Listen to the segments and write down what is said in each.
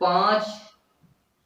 5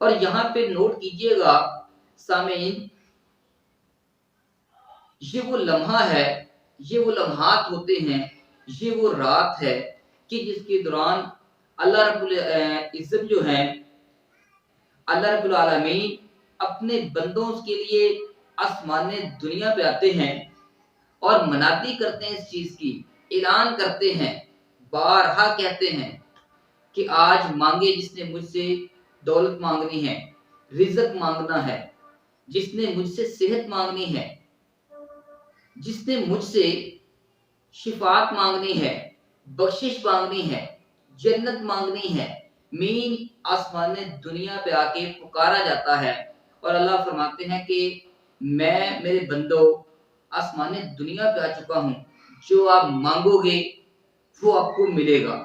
اور یہاں پہ نوٹ کیجئے گا سامعین، یہ وہ لمحہ ہے، یہ وہ لمحات ہوتے ہیں، یہ وہ رات ہے کہ جس کے دوران اللہ رب العزت جو ہے، اللہ رب العالمین اپنے بندوں کے لیے آسمان دنیا پہ آتے ہیں اور منادی کرتے ہیں، اس چیز کی اعلان کرتے ہیں، بارہا کہتے ہیں کہ آج مانگے جس نے مجھ سے دولت مانگنی ہے، رزق مانگنا ہے، جس نے مجھ سے صحت مانگنی ہے، جس نے مجھ سے شفاعت مانگنی ہے، بخشش مانگنی ہے، جنت مانگنی ہے، مین آسمان دنیا پہ آ کے پکارا جاتا ہے اور اللہ فرماتے ہیں کہ میں میرے بندو آسمان دنیا پہ آ چکا ہوں، جو آپ مانگو گے وہ آپ کو ملے گا۔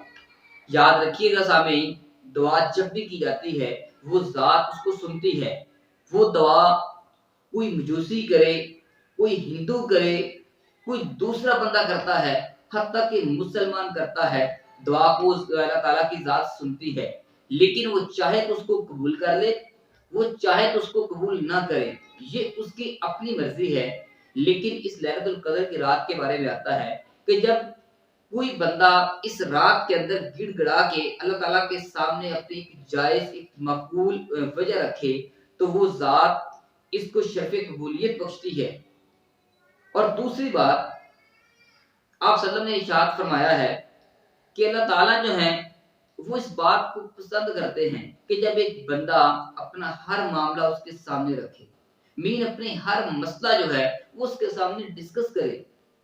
یاد رکھیے گا سامعین، دعا جب بھی کی جاتی ہے وہ ذات اس کو سنتی ہے۔ وہ دعا کوئی مجوسی کرے، کوئی ہندو کرے، کوئی دوسرا بندہ کرتا ہے، حتیٰ کہ مسلمان کرتا ہے، دعا کو اللہ تعالیٰ کی ذات سنتی ہے، لیکن وہ چاہے تو اس کو قبول کر لے، وہ چاہے تو اس کو قبول نہ کرے، یہ اس کی اپنی مرضی ہے۔ لیکن اس لیلۃ القدر کی رات کے بارے میں آتا ہے کہ جب کوئی بندہ اس رات کے اندر گڑ گڑا کے اللہ تعالیٰ کے سامنے اپنی جائز ایک مقبول وجہ رکھے تو وہ ذات اس کو شرف قبولیت بخشتی ہے۔ اور دوسری بات، آپ صلی اللہ علیہ وسلم نے ارشاد فرمایا ہے کہ اللہ تعالیٰ جو ہیں وہ اس بات کو پسند کرتے ہیں کہ جب ایک بندہ اپنا ہر معاملہ اس کے سامنے رکھے، مین اپنے ہر مسئلہ جو ہے وہ اس کے سامنے ڈسکس کرے،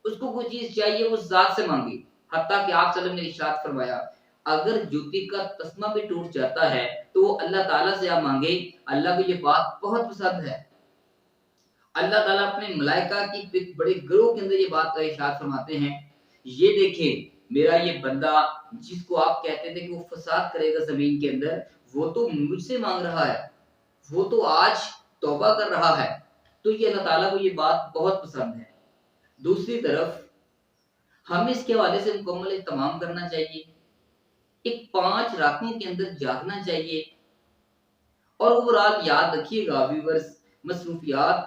اس کو کوئی چیز چاہیے وہ ذات سے مانگے۔ حتیٰ کہ آپ صلی اللہ علیہ وسلم نے ارشاد فرمایا اگر جوتی کا تسمہ بھی ٹوٹ جاتا ہے تو وہ اللہ تعالیٰ سے آپ مانگے، اللہ کو یہ بات بہت پسند ہے۔ اللہ تعالیٰ اپنے ملائکہ کی ایک بڑے گروہ کے اندر یہ بات کا ارشاد فرماتے ہیں، یہ دیکھیں میرا یہ بندہ جس کو آپ کہتے تھے کہ وہ فساد کرے گا زمین کے اندر، وہ تو مجھ سے مانگ رہا ہے، وہ تو آج توبہ کر رہا ہے۔ تو یہ اللہ تعالیٰ کو یہ بات بہت پسند ہے۔ دوسری طرف ہمیں اس کے حوالے سے مکمل اہتمام کرنا چاہیے، ایک 5 راتوں کے اندر جاگنا چاہیے۔ اور اوورال یاد رکھیے گا ویورز، مصروفیات،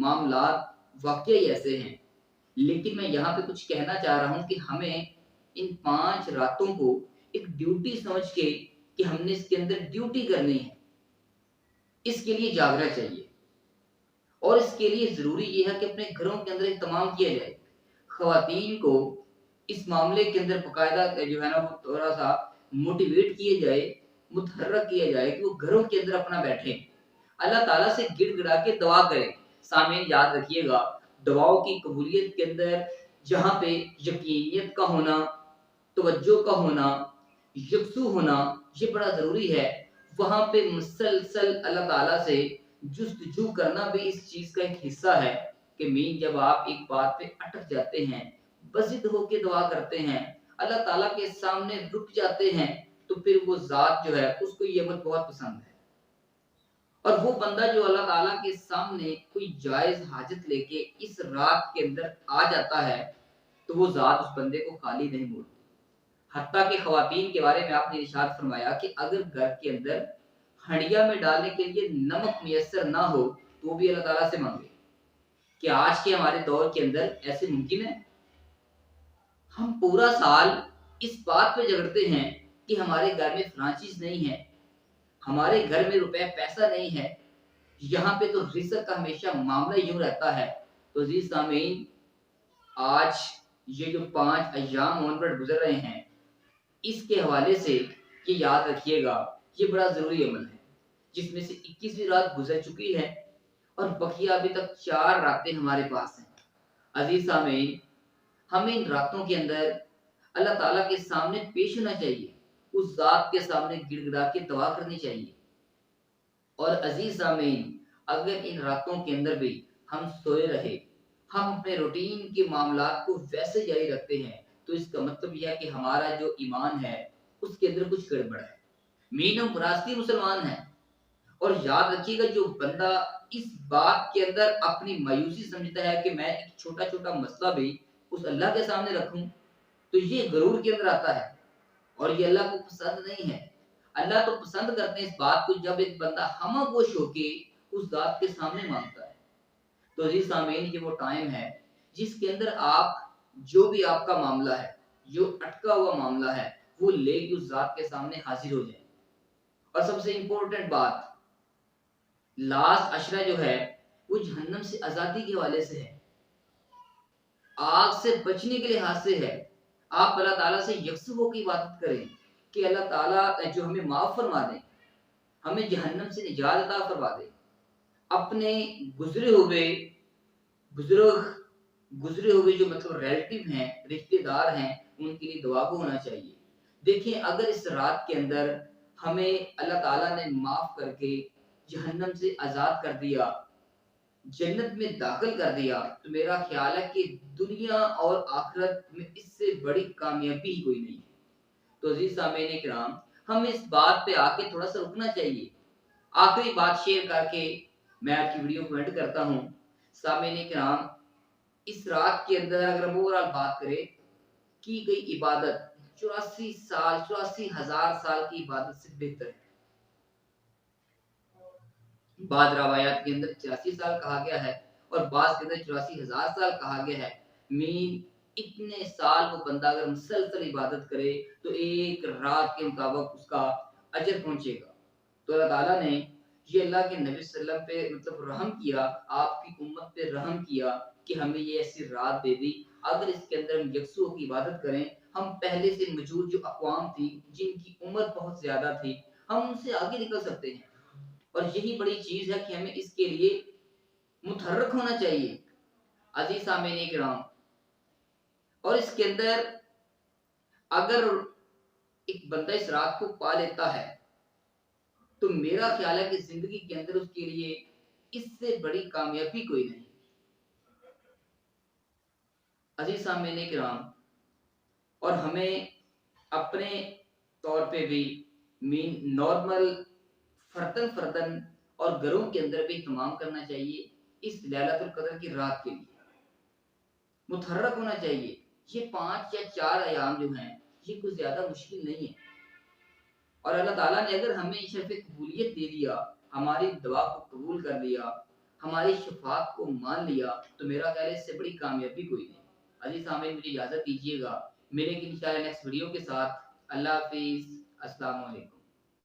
معاملات واقعی ایسے ہیں، لیکن میں یہاں پہ کچھ کہنا چاہ رہا ہوں کہ ہمیں ان 5 راتوں کو ایک ڈیوٹی سمجھ کے کہ ہم نے اس کے اندر ڈیوٹی کرنی ہے، اس کے لیے جاگنا چاہیے۔ اور اس کے لیے ضروری یہ ہے کہ اپنے گھروں کے اندر اہتمام کیا جائے، خواتین کو اس معاملے کے اندر باقاعدہ جو ہے نا وہ تھوڑا سا موٹیویٹ کیے جائے، متحرک کیا جائے کہ وہ گھروں کے اندر اپنا بیٹھیں، اللہ تعالیٰ سے گڑ گڑا کے دعا کریں۔ سامعین یاد رکھیے گا، دعاؤں کی قبولیت کے اندر جہاں پہ یقینیت کا ہونا، توجہ کا ہونا، یکسو ہونا یہ بڑا ضروری ہے، وہاں پہ مسلسل اللہ تعالیٰ سے جستجو کرنا بھی اس چیز کا ایک حصہ ہے کہ مین جب آپ ایک بات پہ اٹک جاتے ہیں، بضد ہو کے دعا کرتے ہیں، اللہ تعالیٰ کے سامنے رک جاتے ہیں، تو پھر وہ ذات جو ہے اس کو یہ عمل بہت پسند ہے۔ اور وہ بندہ جو اللہ تعالیٰ کے سامنے کوئی جائز حاجت لے کے اس رات کے اندر آ جاتا ہے تو وہ ذات اس بندے کو خالی نہیں موڑتی۔ حتیٰ کہ خواتین کے بارے میں آپ نے ارشاد فرمایا کہ اگر گھر کے اندر ہنڈیا میں ڈالنے کے لیے نمک میسر نہ ہو تو بھی اللہ تعالیٰ سے مانگے۔ کہ آج کے ہمارے دور کے اندر ایسے ممکن ہے؟ ہم پورا سال اس بات پہ جھگڑتے ہیں کہ ہمارے گھر میں فلاں چیز نہیں ہے، ہمارے گھر میں روپے پیسہ نہیں ہے، یہاں پہ تو رزق کا ہمیشہ معاملہ یوں رہتا ہے۔ تو عزیز سامعین، آج یہ جو 5 ایام آن ورڈ گزر رہے ہیں، اس کے حوالے سے یہ یاد رکھیے گا یہ بڑا ضروری عمل ہے، جس میں سے 21ویں رات گزر چکی ہے اور بقیہ ابھی تک 4 راتیں ہمارے پاس ہیں۔ عزیز سامعین، ہمیں ان راتوں کے اندر اللہ تعالیٰ کے سامنے پیش ہونا چاہیے، اس ذات کے سامنے گڑ گڑا کے دعا کرنی چاہیے۔ اور عزیز سامعین، اگر ان راتوں کے اندر بھی ہم سوئے رہے، ہم اپنے روٹین کے معاملات کو ویسے جاری رکھتے ہیں، تو اس کا مطلب یہ ہے کہ ہمارا جو ایمان ہے اس کے اندر کچھ گڑبڑ ہے، مین ہم راستی مسلمان ہیں۔ اور یاد رکھیے گا جو بندہ اس بات کے اندر اپنی مایوسی سمجھتا ہے کہ میں ایک چھوٹا چھوٹا مسئلہ بھی اس اللہ کے سامنے رکھوں، تو یہ غرور کے اندر آتا ہے اور یہ اللہ کو پسند نہیں ہے۔ اللہ تو پسند کرتے ہیں اس بات کو جب ایک بندہ ہمہ گوش ہو کے اس ذات کے سامنے مانگتا ہے۔ تو عزیز سامعین، یہ وہ ٹائم ہے جس کے اندر آپ جو بھی آپ کا معاملہ ہے، جو اٹکا ہوا معاملہ ہے، وہ لے کے اس ذات کے سامنے حاضر ہو جائیں۔ اور سب سے امپورٹنٹ بات، لاسٹ عشرہ جو ہے وہ جہنم سے آزادی کے حوالے سے ہے، آگ سے بچنے کے لحاظ سے ہے۔ آپ اللہ تعالیٰ سے یکسو ہو کی عبادت کریں کہ اللہ تعالیٰ جو ہمیں معاف فرما دے، ہمیں جہنم سے نجات عطا فرما دے۔ اپنے گزرے ہوئے بزرگ، گزرے ہوئے جو مطلب ریلیٹیو ہیں، رشتے دار ہیں، ان کے لیے دعا کو ہونا چاہیے۔ دیکھیں اگر اس رات کے اندر ہمیں اللہ تعالیٰ نے معاف کر کے جہنم سے آزاد کر دیا، جنت میں داخل کر دیا، تو میرا خیال ہے کہ دنیا اور آخرت میں اس سے بڑی کامیابی ہی کوئی نہیں ہے۔ تو عزیز سامعین کرام، ہمیں اس بات پہ آ کے تھوڑا سا رکنا چاہیے۔ آخری بات شیئر کر کے میں آج کی ویڈیو کو اینڈ کرتا ہوں۔ سامعین کرام، اس رات کے اندر اگر ہم اوورال بات کریں، کی گئی عبادت 84,000 سال کی عبادت سے بہتر ہے۔ بعض روایات کے اندر 84 سال کہا گیا ہے اور بعض کے اندر 84,000 سال کہا گیا ہے۔ مین اتنے سال وہ بندہ اگر مسلسل عبادت کرے تو ایک رات کے مطابق اس کا اجر پہنچے گا۔ تو اللہ تعالیٰ نے یہ اللہ کے نبی صلی اللہ علیہ وسلم پہ مطلب رحم کیا، آپ کی امت پہ رحم کیا کہ ہمیں یہ ایسی رات دے دی، اگر اس کے اندر ہم یکسو کی عبادت کریں، ہم پہلے سے موجود جو اقوام تھی جن کی عمر بہت زیادہ تھی، ہم ان سے آگے نکل سکتے ہیں۔ اور یہی بڑی چیز ہے کہ ہمیں اس کے لیے متحرک ہونا چاہیے عزیز سامعین کرام۔ اور اس کے اندر اگر ایک بندہ اس رات کو پا لیتا ہے تو میرا خیال ہے کہ زندگی کے اندر اس کے لیے اس سے بڑی کامیابی کوئی نہیں۔ عزیز سامعین کرام، اور ہمیں اپنے طور پہ بھی نارمل فردن اور گھروں کے اندر بھی اہتمام کرنا چاہیے اس لیلۃ القدر کی رات کے لیے، متحرک ہونا چاہیے۔ یہ 5 یا 4 ایام جو ہیں یہ کوئی زیادہ مشکل نہیں ہے، اور اللہ تعالیٰ نے اگر ہمیں شرف قبولیت دے دیا، ہماری دعا کو قبول کر لیا، ہماری شفاعت کو مان لیا، تو میرا خیال ہے اس سے بڑی کامیابی کوئی نہیں۔ عزیز سامعین، مجھے اجازت دیجیے گا، ملیں گے انشاءاللہ نیکسٹ ویڈیو کے ساتھ۔ اللہ حافظ، السلام علیکم۔